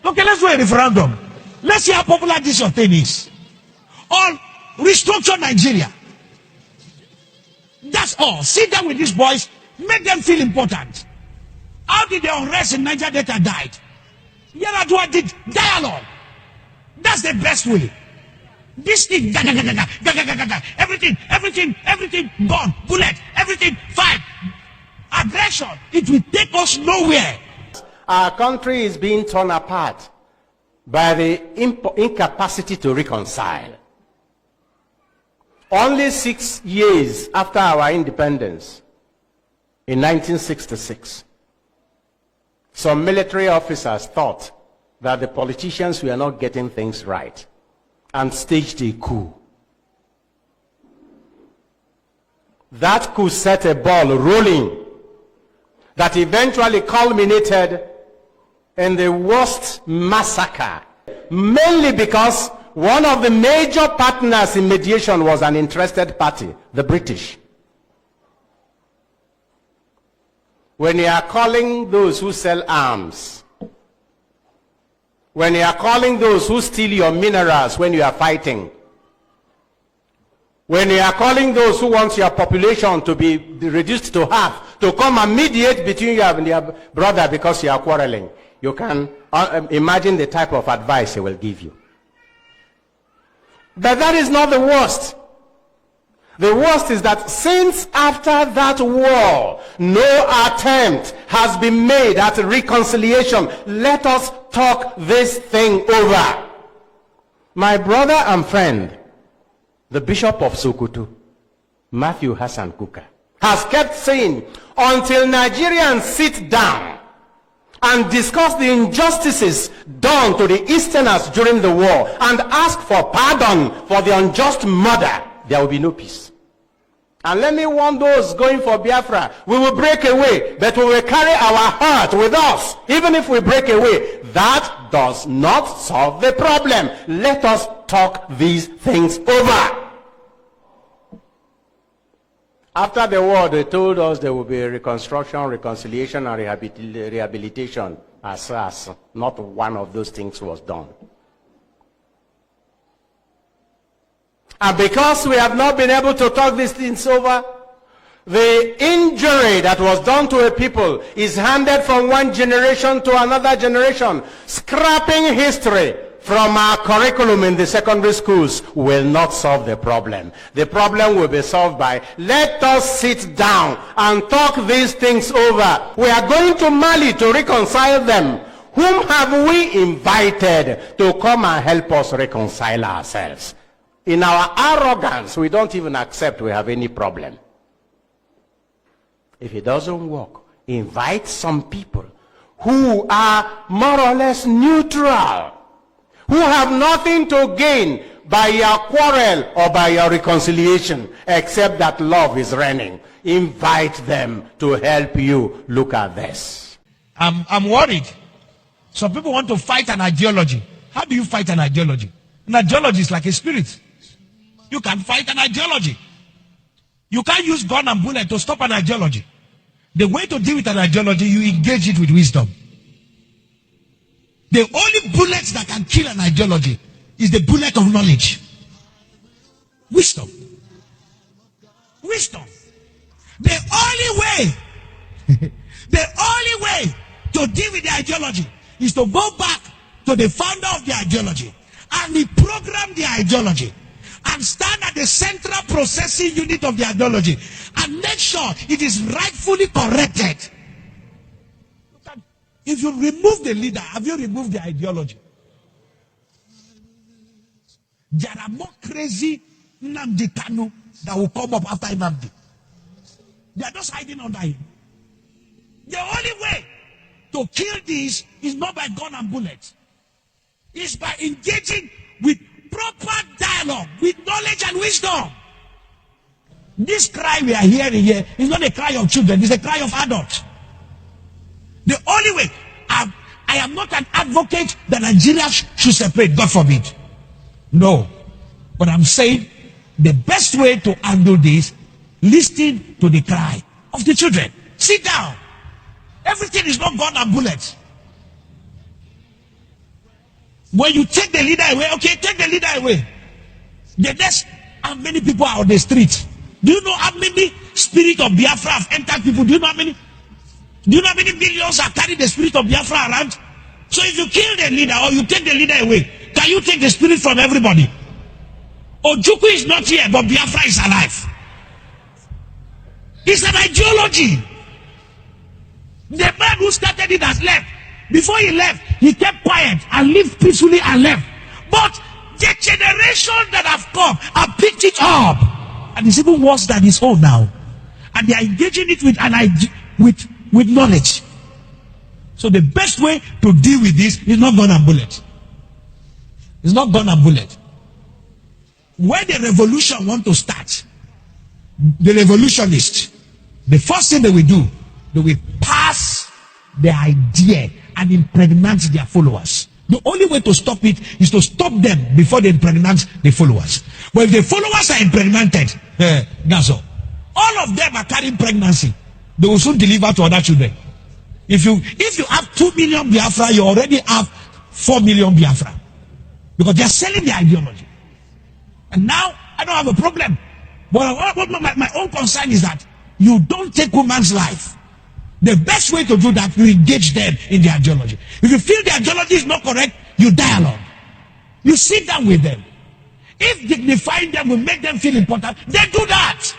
Okay, let's do a referendum. Let's see how popular this your thing is. Or restructure Nigeria. That's all. Sit down with these boys, make them feel important. How did the unrest in Niger Delta died? Yaradua did dialogue. That's the best way. This thing, everything gone, bullet, everything fight, aggression. It will take us nowhere. Our country is being torn apart by the incapacity to reconcile. Only 6 years after our independence, in 1966, some military officers thought that the politicians were not getting things right and staged a coup. That coup set a ball rolling that eventually culminated in the worst massacre, mainly because one of the major partners in mediation was an interested party, the British. When you are calling those who sell arms, when you are calling those who steal your minerals when you are fighting, when you are calling those who want your population to be reduced to half, to come and mediate between you and your brother because you are quarreling, you can imagine the type of advice he will give you. But that is not the worst. The worst is that since after that war, no attempt has been made at reconciliation. Let us talk this thing over. My brother and friend, the Bishop of Sokoto, Matthew Hassan Kuka, has kept saying, until Nigerians sit down and discuss the injustices done to the Easterners during the war and ask for pardon for the unjust murder, there will be no peace. And let me warn those going for Biafra, we will break away, but we will carry our heart with us. Even if we break away, that does not solve the problem. Let us talk these things over. After the war, they told us there will be reconstruction, reconciliation, and rehabilitation. As not one of those things was done. And because we have not been able to talk these things over, the injury that was done to a people is handed from one generation to another generation. Scrapping history from our curriculum in the secondary schools will not solve the problem. The problem will be solved by, let us sit down and talk these things over. We are going to Mali to reconcile them. Whom have we invited to come and help us reconcile ourselves? In our arrogance, we don't even accept we have any problem. If it doesn't work, invite some people who are more or less neutral, who have nothing to gain by your quarrel or by your reconciliation, except that love is reigning. Invite them to help you. Look at this. I'm worried. Some people want to fight an ideology. How do you fight an ideology? An ideology is like a spirit. You can fight an ideology. You can't use gun and bullet to stop an ideology. The way to deal with an ideology, you engage it with wisdom. The only bullet that can kill an ideology is the bullet of knowledge. Wisdom. Wisdom. The only way to deal with the ideology is to go back to the founder of the ideology and reprogram the ideology and stand at the central processing unit of the ideology and make sure it is rightfully corrected. If you remove the leader, have you removed the ideology? There are more crazy Nnamdi Kanu that will come up after Nnamdi. They are just hiding under him. The only way to kill this is not by gun and bullets. It's by engaging with proper dialogue, with knowledge and wisdom. This cry we are hearing here is not a cry of children, it's a cry of adults. The only way, I am not an advocate that Nigeria should separate, God forbid. No. But I'm saying the best way to handle this, listen to the cry of the children. Sit down. Everything is not gun and bullets. When you take the leader away, okay, take the leader away. The next, how many people are on the street? Do you know how many spirit of Biafra have entered people? Do you know how many? Do you know how many millions are carrying the spirit of Biafra around? So if you kill the leader or you take the leader away, can you take the spirit from everybody? Ojukwu is not here, but Biafra is alive. It's an ideology. The man who started it has left. Before he left, he kept quiet and lived peacefully and left. But the generation that have come have picked it up, and it's even worse than his own now. And they are engaging it with knowledge. So the best way to deal with this is not gun and bullet. It's not gun and bullet. When the revolution want to start, the revolutionists, the first thing they will do, they will pass the idea and impregnate their followers. The only way to stop it is to stop them before they impregnate the followers. But if the followers are impregnated, that's all of them are carrying pregnancy. They will soon deliver to other children. If you have 2 million Biafra, you already have 4 million Biafra. Because they are selling their ideology. And now, I don't have a problem. But my own concern is that you don't take woman's life. The best way to do that, you engage them in the ideology. If you feel the ideology is not correct, you dialogue. You sit down with them. If dignifying them will make them feel important, then do that.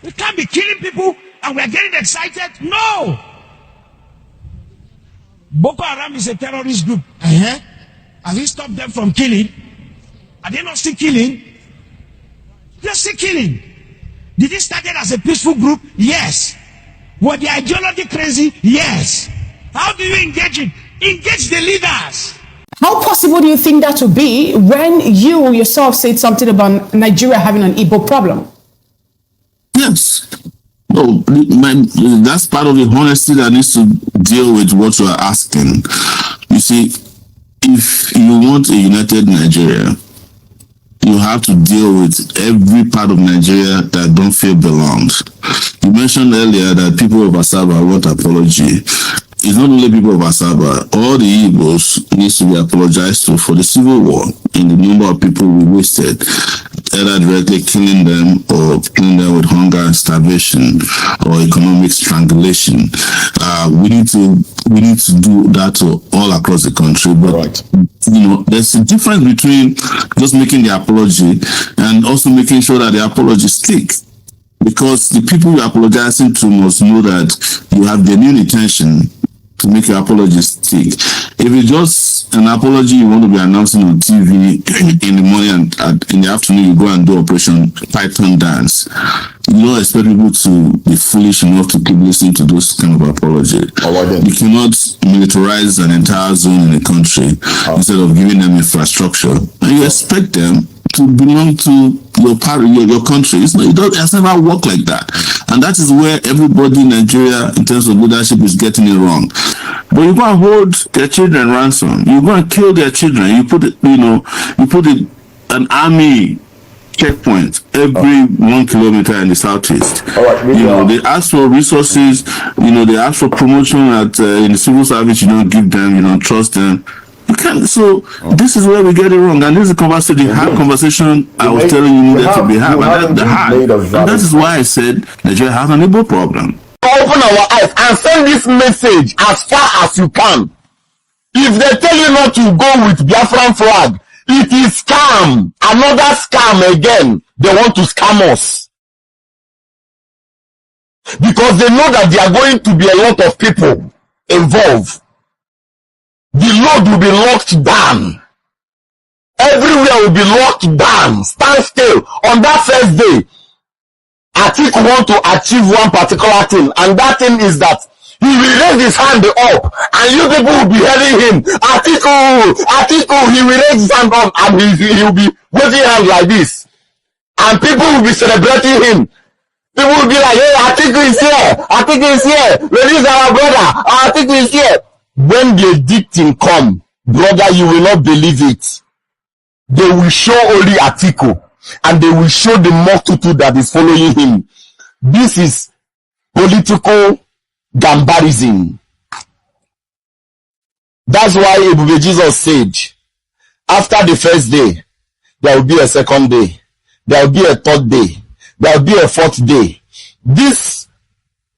We can't be killing people and we're getting excited. No. Boko Haram is a terrorist group. Have you stopped them from killing? Are they not still killing? They're still killing. Did it start as a peaceful group? Yes. Were the ideology crazy? Yes. How do you engage it? Engage the leaders. How possible do you think that to be when you yourself said something about Nigeria having an Igbo problem? Yes. No, that's part of the honesty that needs to deal with what you are asking. You see, if you want a united Nigeria, you have to deal with every part of Nigeria that don't feel belongs. You mentioned earlier that people of Asaba want apology. It's not only people of Asaba, all the Igbos needs to be apologized to for the civil war and the number of people we wasted, either directly killing them or killing them with hunger and starvation or economic strangulation. We need to do that to all across the country. But you know, there's a difference between just making the apology and also making sure that the apology sticks. Because the people you're apologizing to must know that you have genuine intention to make your apology stick. If it's just an apology you want to be announcing on TV in the morning and in the afternoon you go and do Operation Python dance, you don't expect people to be foolish enough to keep listening to those kind of apology. You cannot militarize an entire zone in a country instead of giving them infrastructure. And you expect them to belong to your country. It has never worked like that. And that is where everybody in Nigeria, in terms of leadership, is getting it wrong. But you go and hold their children ransom. You go and kill their children. You put an army checkpoint every 1 kilometer in the southeast. They ask for resources. They ask for promotion in the civil service. You don't give them. You don't trust them. You can't. So this is where we get it wrong, and this is the hard conversation I was telling you needed to be had. And that is why I said Nigeria has an Igbo problem. Open our eyes and send this message as far as you can. If they tell you not to go with Biafran flag, it is scam. Another scam again. They want to scam us. Because they know that there are going to be a lot of people involved. The road will be locked down. Everywhere will be locked down. Stand still. On that first day, Atiku want to achieve one particular thing, and that thing is that he will raise his hand up, and you people will be hearing him. Atiku, he will raise his hand up, and he will be waving hand like this. And people will be celebrating him. People will be like, hey, Atiku is here. Atiku is here. Release our brother. Atiku is here. When the victim come, brother, you will not believe it. They will show only Atiku. and they will show the multitude that is following him. This is political gambarism. That's why Ebube Jesus said, after the first day, there will be a second day, there will be a third day, there will be a fourth day. This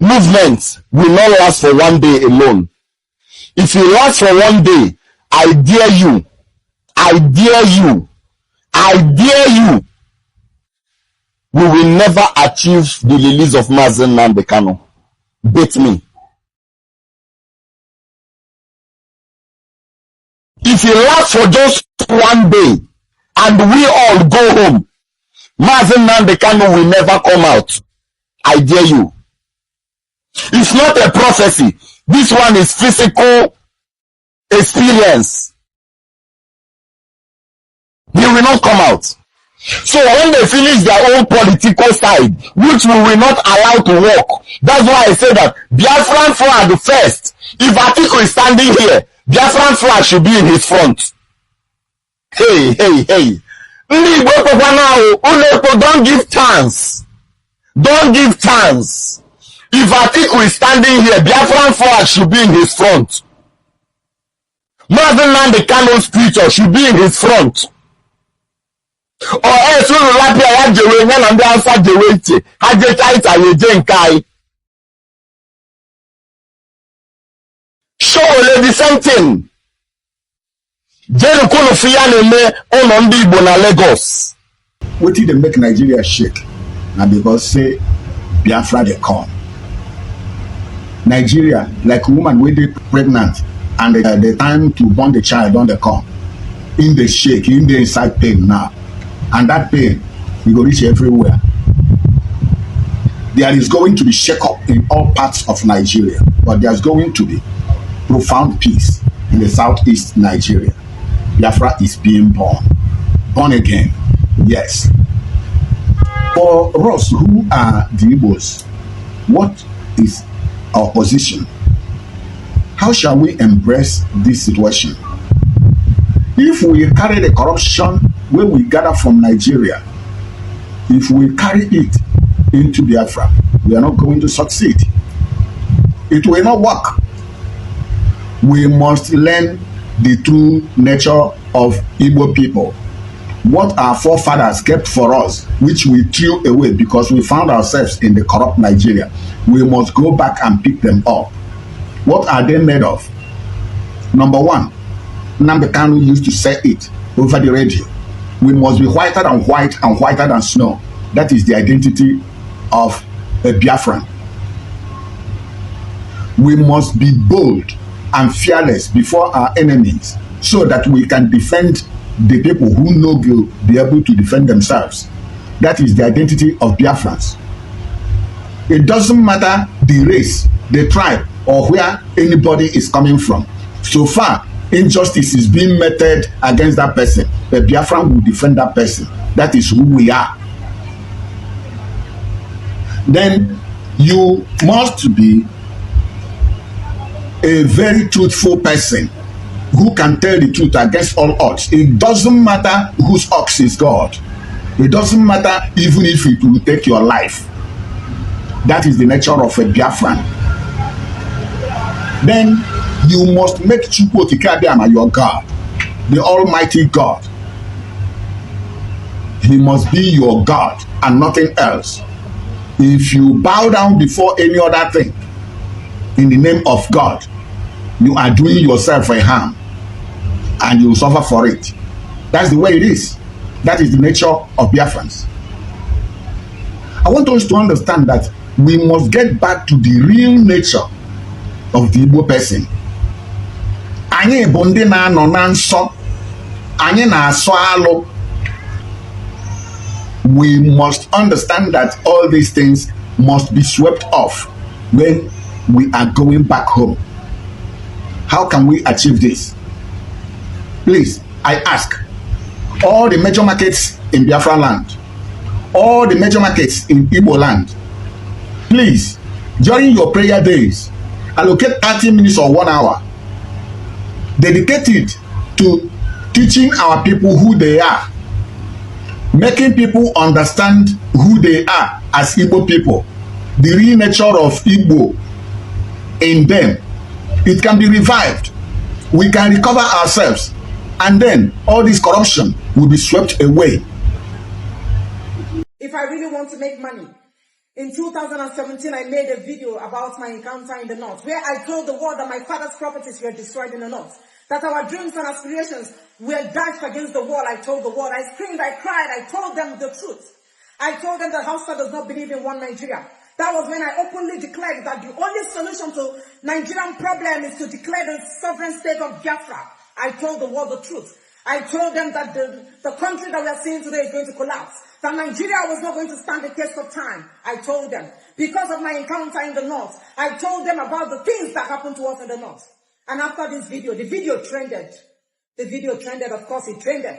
movement will not last for one day alone. If it lasts for one day, I dare you, we will never achieve the release of Mazen Nnamdi Kanu. Bet me. If it lasts for just one day and we all go home, Mazen Nnamdi Kanu will never come out. I dare you. It's not a prophecy. This one is physical experience. He will not come out. So when they finish their own political side, which we will not allow to work, that's why I say that Biafran flag first. If Atiku is standing here, Biafran flag should be in his front. Hey. Don't give chance. Don't give chance. If Atiku is standing here, Biafran flag should be in his front. Mazen Nnamdi Kanu's picture should be in his front. Or else we will lapia ya jewe nyan and answer jewe ite. Haje taita ye jenkai. Show the same thing. Jenu kono fiya neme ono ndi Igbo na Lagos. What did they make Nigeria shake? Now because say Biafra they come. Nigeria, like a woman wey dey pregnant and the time to born the child don dey come. In the shake, in the inside pain now. And that pain will go reach everywhere. There is going to be shake-up in all parts of Nigeria, but there's going to be profound peace in the southeast Nigeria. Biafra is being born again. Yes. For us who are the Igbos, what is our position? How shall we embrace this situation? If we carry the corruption where we gather from Nigeria, if we carry it into Biafra, we are not going to succeed. It will not work. We must learn the true nature of Igbo people. What our forefathers kept for us, which we threw away because we found ourselves in the corrupt Nigeria, we must go back and pick them up. What are they made of? Number one, Nnamdi Kanu used to say it over the radio. We must be whiter than white and whiter than snow. That is the identity of a Biafran. We must be bold and fearless before our enemies so that we can defend the people who know will be able to defend themselves. That is the identity of Biafrans. It doesn't matter the race, the tribe, or where anybody is coming from. So far, injustice is being meted against that person. The Biafran will defend that person. That is who we are. Then you must be a very truthful person who can tell the truth against all odds. It doesn't matter whose ox is God. It doesn't matter even if it will take your life. That is the nature of a Biafran. Then you must make Chukwu Okike your God, the Almighty God. He must be your God and nothing else. If you bow down before any other thing in the name of God, you are doing yourself a harm and you will suffer for it. That's the way it is. That is the nature of Biafrans. I want us to understand that we must get back to the real nature of the Igbo person. Anyị bụ ndị na-anọ na nsọ, anyị na-asọ alụ. We must understand that all these things must be swept off when we are going back home. How can we achieve this? Please, I ask, all the major markets in Biafra land, all the major markets in Igbo land, please, during your prayer days, allocate 30 minutes or 1 hour dedicated to teaching our people who they are. making people understand who they are as Igbo people, the real nature of Igbo in them. It can be revived. We can recover ourselves, and then all this corruption will be swept away. If I really want to make money, in 2017, I made a video about my encounter in the north, where I told the world that my father's properties were destroyed in the north, that our dreams and aspirations were dashed against the wall. I told the world, I screamed, I cried, I told them the truth. I told them that Hausa does not believe in one Nigeria. That was when I openly declared that the only solution to Nigerian problem is to declare the sovereign state of Biafra. I told the world the truth. I told them that the country that we are seeing today is going to collapse, that Nigeria was not going to stand the test of time. I told them. Because of my encounter in the north, I told them about the things that happened to us in the north. And after this video, the video trended. The video trended, of course it trended.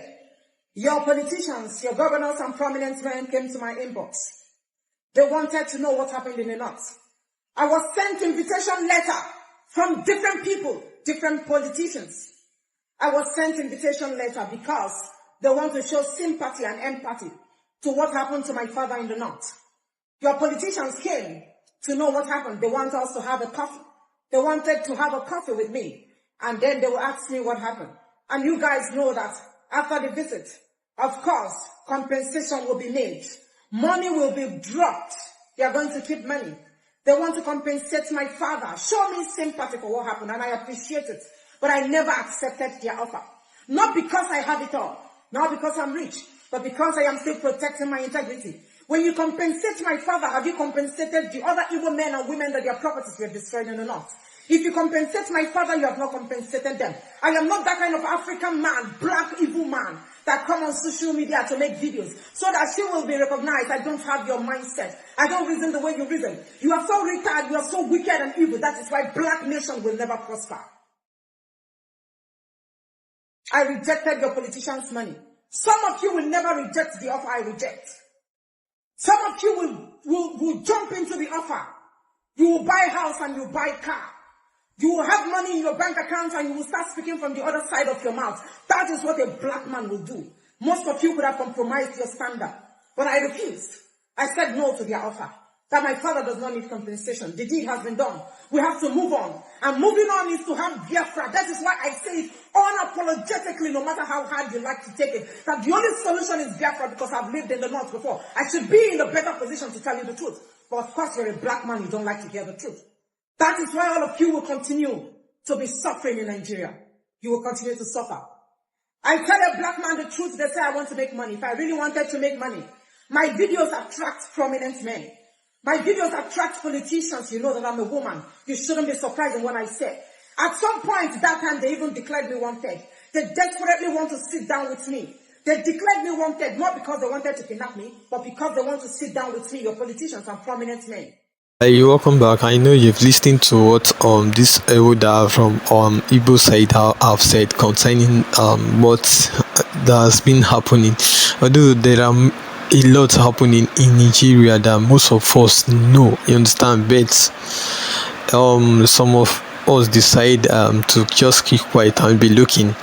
Your politicians, your governors and prominent men came to my inbox. They wanted to know what happened in the north. I was sent invitation letter from different people, different politicians. I was sent invitation letter because they want to show sympathy and empathy to what happened to my father in the north. Your politicians came to know what happened. They want us to have a coffee. They wanted to have a coffee with me. And then they will ask me what happened. And you guys know that after the visit, of course, compensation will be made. Money will be dropped. They are going to keep money. They want to compensate my father. Show me sympathy for what happened, and I appreciate it. But I never accepted their offer. Not because I have it all, not because I'm rich, but because I am still protecting my integrity. When you compensate my father, have you compensated the other evil men and women that their properties were destroyed in the north? If you compensate my father, you have not compensated them. I am not that kind of African man, black evil man, that come on social media to make videos so that she will be recognized. I don't have your mindset. I don't reason the way you reason. You are so retarded, you are so wicked and evil. That is why black nation will never prosper. I rejected your politicians' money. Some of you will never reject the offer I reject. Some of you will jump into the offer. You will buy a house and you will buy a car. You will have money in your bank account and you will start speaking from the other side of your mouth. That is what a black man will do. Most of you could have compromised your standard. But I refused. I said no to their offer. That my father does not need compensation. The deed has been done. We have to move on. And moving on is to have Biafra. That is why I say it unapologetically, no matter how hard you like to take it. That the only solution is Biafra, because I've lived in the north before. I should be in a better position to tell you the truth. But of course, you're a black man. You don't like to hear the truth. That is why all of you will continue to be suffering in Nigeria. You will continue to suffer. I tell a black man the truth. They say I want to make money. If I really wanted to make money, my videos attract prominent men. My videos attract politicians. You know that I'm a woman. You shouldn't be surprised in what I say. At some point, that time, they even declared me wanted. They desperately want to sit down with me. They declared me wanted, not because they wanted to kidnap me, but because they want to sit down with me, your politicians and prominent men. Hey, welcome back. I know you've listened to what this Ewoda from Igbo side have said concerning what that has been happening. Although there are a lot happening in Nigeria that most of us know, you understand, but some of us decide to just keep quiet and be looking.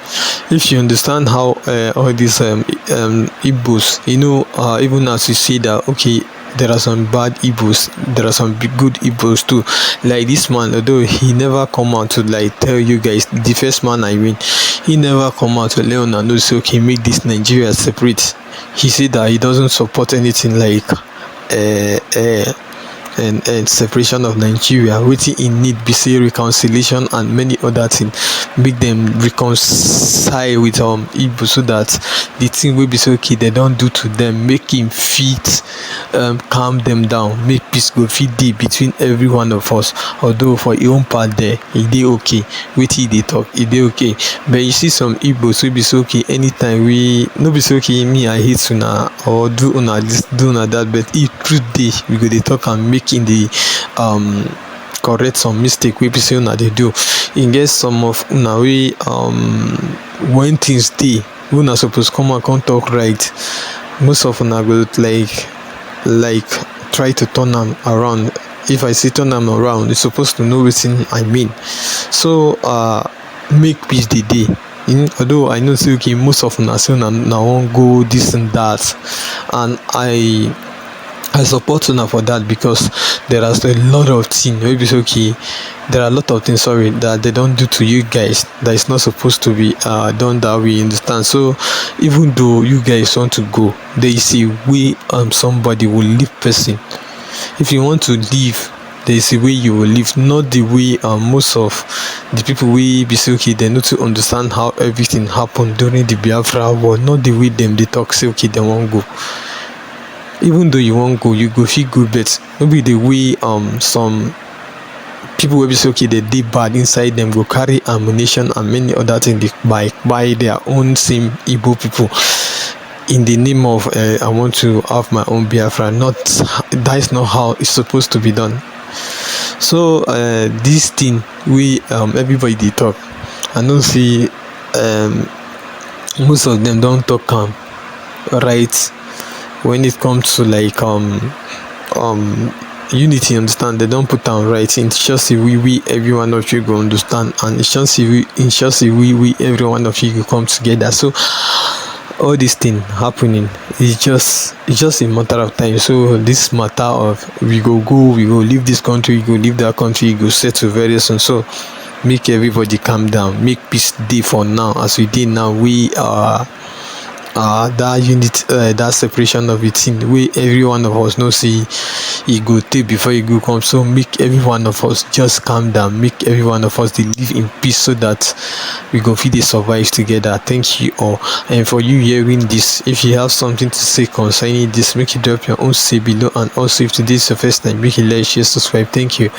If you understand how all these Igbos, you know, even as you see that, okay, there are some bad Igbos, there are some good Igbos too. Like this man, although he never come out to like tell you guys, the first man I mean, he never come out to let una know, say, okay, make this Nigeria separate. He said that he doesn't support anything like and separation of Nigeria. Waiting in need be say reconciliation and many other things, make them reconcile with Igbo, so that the thing will be so okay they don't do to them, make him fit calm them down, make peace go fit day between every one of us. Although for your own part there it dey okay, waiting they talk it dey okay, but you see some Igbos will be so okay anytime we no be so okay me I hate una or do una this do una that, but if truth day we go dey talk and make in the correct some mistake we be say una dey do. In get some of una we when things dey una suppose come and come talk right, most of una go like try to turn them around. If I say turn them around, you're supposed to know what I mean. So make peace the day. Although I know say okay most of una say una wan go this and that, and I support una for that, because there are a lot of things wey be say okay, there are a lot of things that they don't do to you guys that is not supposed to be done that way, you understand? So even though you guys want to go, there is a way somebody will leave person. If you want to leave, there is a way you will leave, not the way most of the people wey be say okay they need to understand how everything happened during the Biafra war, not the way them they talk say okay they won't go. Even though you won't go, you go feel good, but maybe the way some people will be say okay they did bad inside them go carry ammunition and many other things they buy their own same Igbo people in the name of I want to have my own Biafra. That is not how it's supposed to be done. So this thing we everybody they talk, I know see most of them don't talk right when it comes to like unity, understand? They don't put down right. It's just a we every one of you go understand, and it's just a we every one of you go come together. So all this thing happening is just a matter of time. So this matter of we go leave this country, we go leave that country, we go settle very soon. So make everybody calm down, make peace day for now. As we did now, we that unit that separation of the thing where every one of us know see e go take before e go come. So make every one of us just calm down, make every one of us dey live in peace, so that we go fit dey survive together. Thank you all. And for you hearing this, if you have something to say concerning this, make you drop your own say below. And also if today is your first time, make you like, share, subscribe. Thank you.